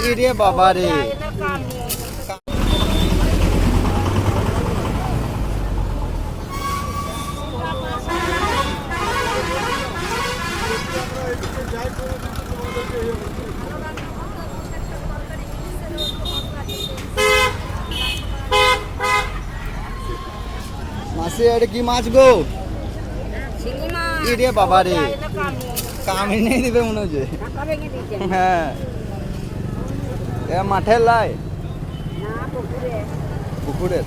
ইরে বাবা রে মাসি এটা কি মাছ গো? ইরে বাবা রে কামই নেই দিবে মনে হচ্ছে। হ্যাঁ মাঠের লাই পুকুরের